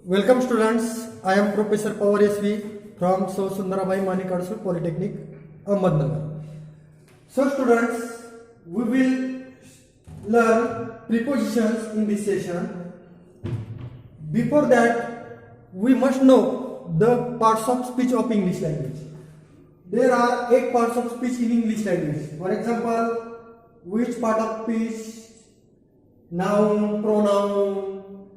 Welcome students, I am Professor Pawar SV from So Sundarabai Manikarsul Polytechnic, Ahmednagar. So students, we will learn prepositions in this session. Before that, we must know the parts of speech of English language. There are 8 parts of speech in English language. For example, which part of speech? Noun, pronoun,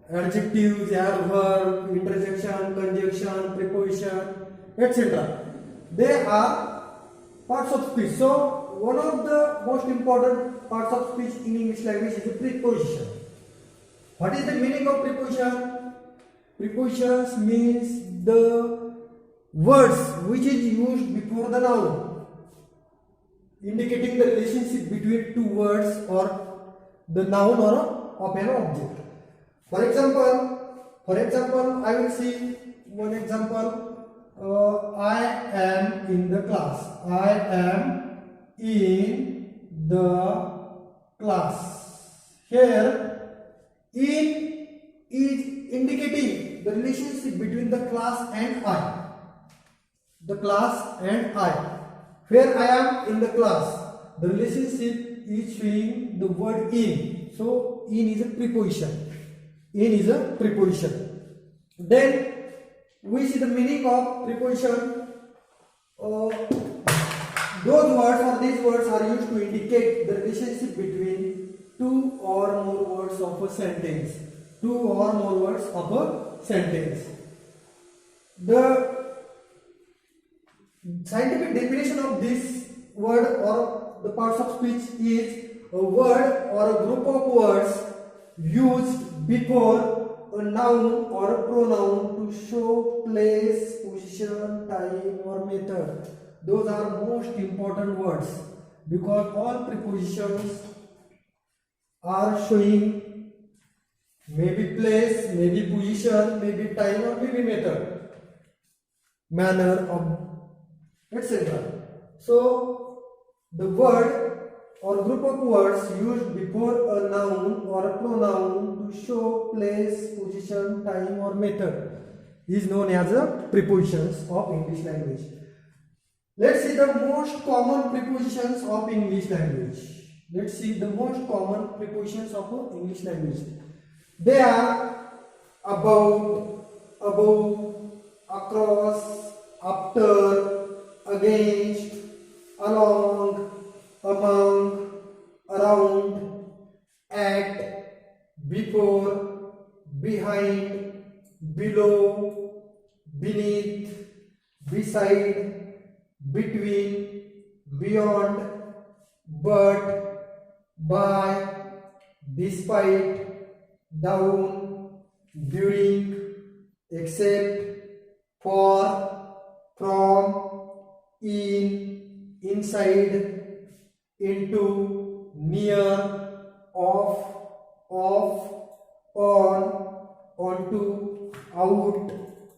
adjectives, adverb, interjection, conjunction, preposition, etc. They are parts of speech. So, one of the most important parts of speech in English language is the preposition. What is the meaning of preposition? Prepositions means the words which is used before the noun, indicating the relationship between two words or the noun or of an object. For example, I will see one example. I am in the class. I am in the class. Here, in is indicating the relationship between the class and I. The class and I. Where I am in the class, the relationship is showing the word in. So, in is a preposition. In is a preposition. Then we see the meaning of preposition. Those words or these words are used to indicate the relationship between two or more words of a sentence. Two or more words of a sentence. The scientific definition of this word or the parts of speech is a word or a group of words used before a noun or a pronoun to show place, position, time or method. Those are most important words because all prepositions are showing maybe place, maybe position, maybe time or maybe method, manner of etc. So, the word or group of words used before a noun or a pronoun to show place, position, time or method is known as the prepositions of English language. Let's see the most common prepositions of English language. Let's see the most common prepositions of English language. They are above, across, after, against, along, among, around, at, before, behind, below, beneath, beside, between, beyond, but, by, despite, down, during, except, for, from, in, inside, into, near, off, on, onto, out,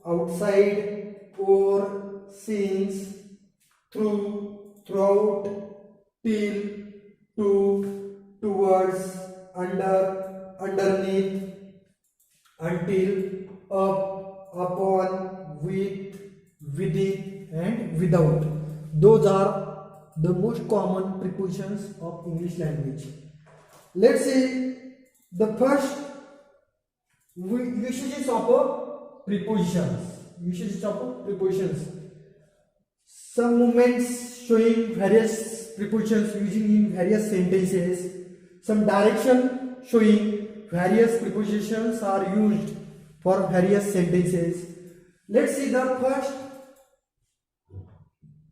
outside, over, since, through, throughout, till, to, towards, under, underneath, until, up, upon, with, within and without. Those are the most common prepositions of English language. Let's see the first usages of prepositions. Usages of prepositions. Some movements showing various prepositions using in various sentences. Some direction showing various prepositions are used for various sentences. Let's see the first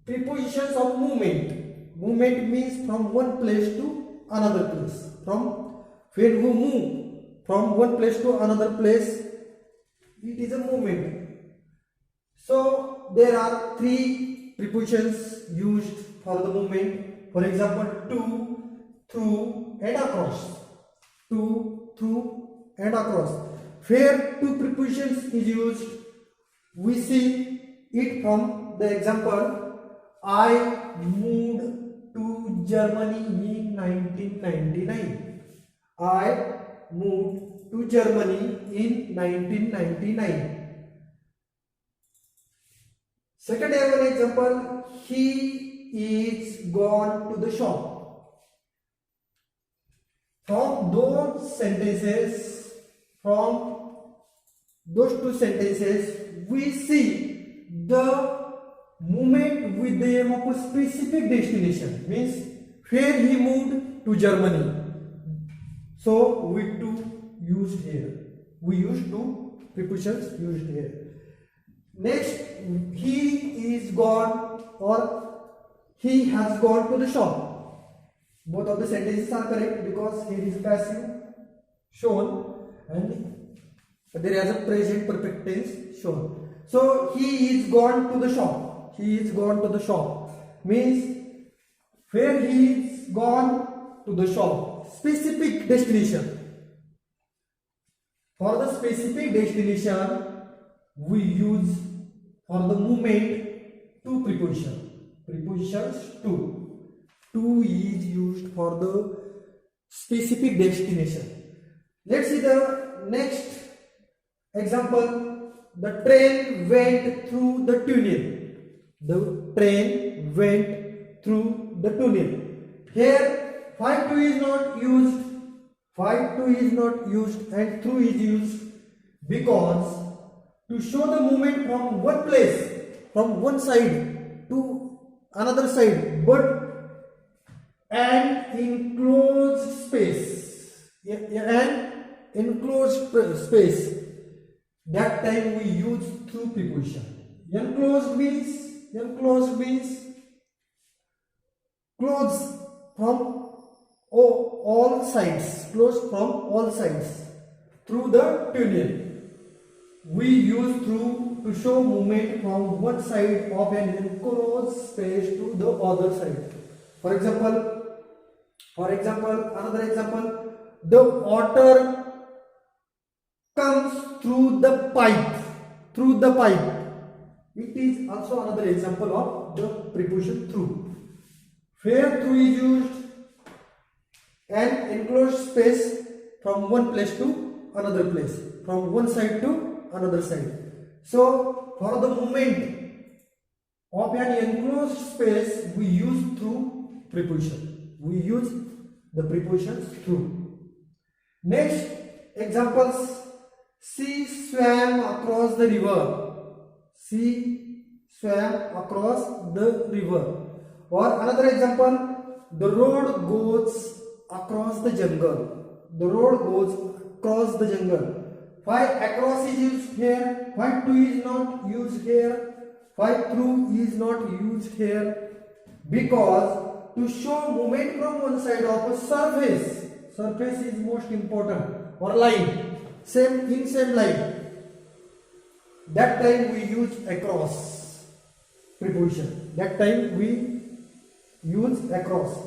prepositions of movement. Movement means from one place to another place. From when we move from one place to another place, it is a movement. So there are 3 prepositions used for the movement. For example, to, through and across. To, through and across. Where 2 prepositions is used, we see it from the example. I moved to Germany in 1999. I moved to Germany in 1999. Second A1 example, he is gone to the shop. From those sentences, from those two sentences, we see the movement with the aim of a specific destination, means where he moved to Germany. So we two used here. We used two prepositions used here. Next, he is gone or he has gone to the shop. Both of the sentences are correct because here is passive shown and there is a present perfect tense shown. So he is gone to the shop. He is gone to the shop means where he is gone to the shop. Specific destination. For the specific destination, we use for the movement two prepositions. Prepositions two. To is used for the specific destination. Let's see the next example. The train went through the tunnel. The train went through the tunnel. Here, find to is not used. Find to is not used and through is used because to show the movement from one place, from one side to another side, but an enclosed space, an enclosed space. That time we use through preposition. Enclosed means closed from all sides, closed from all sides. Through the tunnel, we use through to show movement from one side of an enclosed space to the other side. For example, another example, the water comes through the pipe. Through the pipe. It is also another example of the preposition through. Where through is used, an enclosed space from one place to another place, from one side to another side. So, for the movement of an enclosed space, we use through preposition. We use the prepositions through. Next examples. She swam across the river. She swam across the river. Or another example. The road goes across the jungle. The road goes across the jungle. Why across is used here? Why to is not used here? Why through is not used here? Because to show movement from one side of a surface. Surface is most important. Or line. Same line. That time we use across preposition. That time we use across.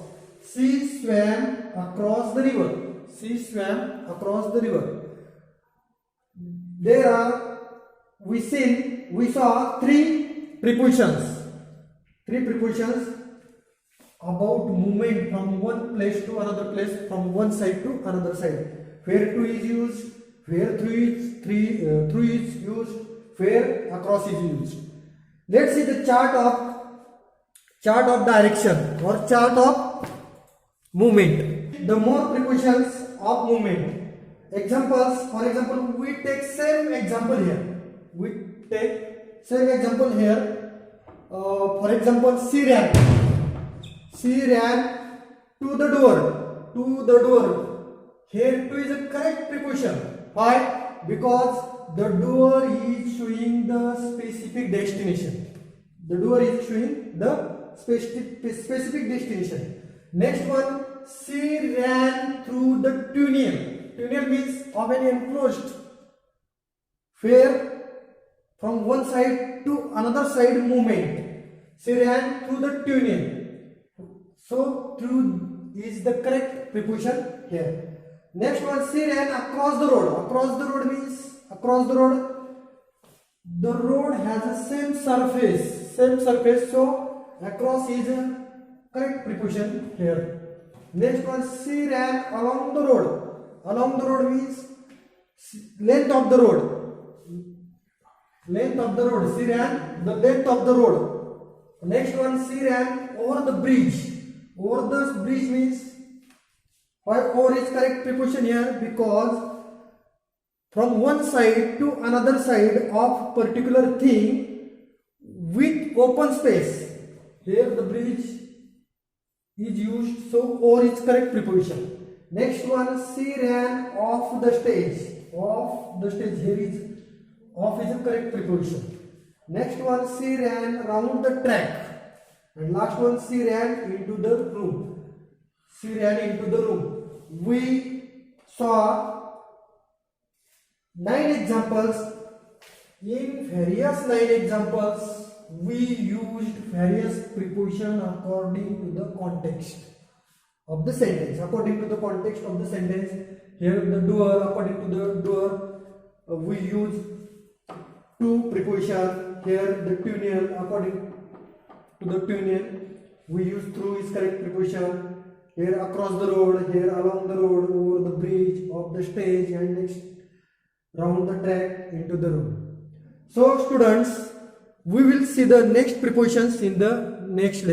She swam across the river. She swam across the river. There are, we saw three prepositions. Three prepositions about movement from one place to another place, from one side to another side. Where to is used, where through is used, where across is used. Let's see the chart of direction or chart of movement. The more prepositions of movement. Examples, for example, we take same example here. For example, she ran to the door. Here to is a correct preposition. Why? Because the door is showing the specific destination. The door is showing the specific destination. Next one, she ran through the tunnel. Tunnel means of an enclosed, where from one side to another side movement. She ran through the tunnel. So through is the correct preposition here. Next one, she ran across the road. Across the road means the road has the same surface. So across is a correct preposition here. Next one, she ran along the road. Along the road means length of the road. Length of the road. She ran the length of the road. Next one, she ran over the bridge. Over the bridge means why over is correct preposition here? Because from one side to another side of particular thing with open space. Here the bridge is used, so over is correct preposition. Next one, she ran off the stage. Off the stage, here is off is a correct preposition. Next one, she ran round the track. And last one, she ran into the room. She ran into the room. We saw 9 examples. In various 9 examples, we used various preposition according to the context of the sentence. According to the context of the sentence, here the doer, according to the doer, we use 2 preposition. Here the tunnel, according to the tunnel, we use through is correct preposition. Here across the road, here along the road, over the bridge, of the stage, and next round the track, into the room. So students, we will see the next prepositions in the next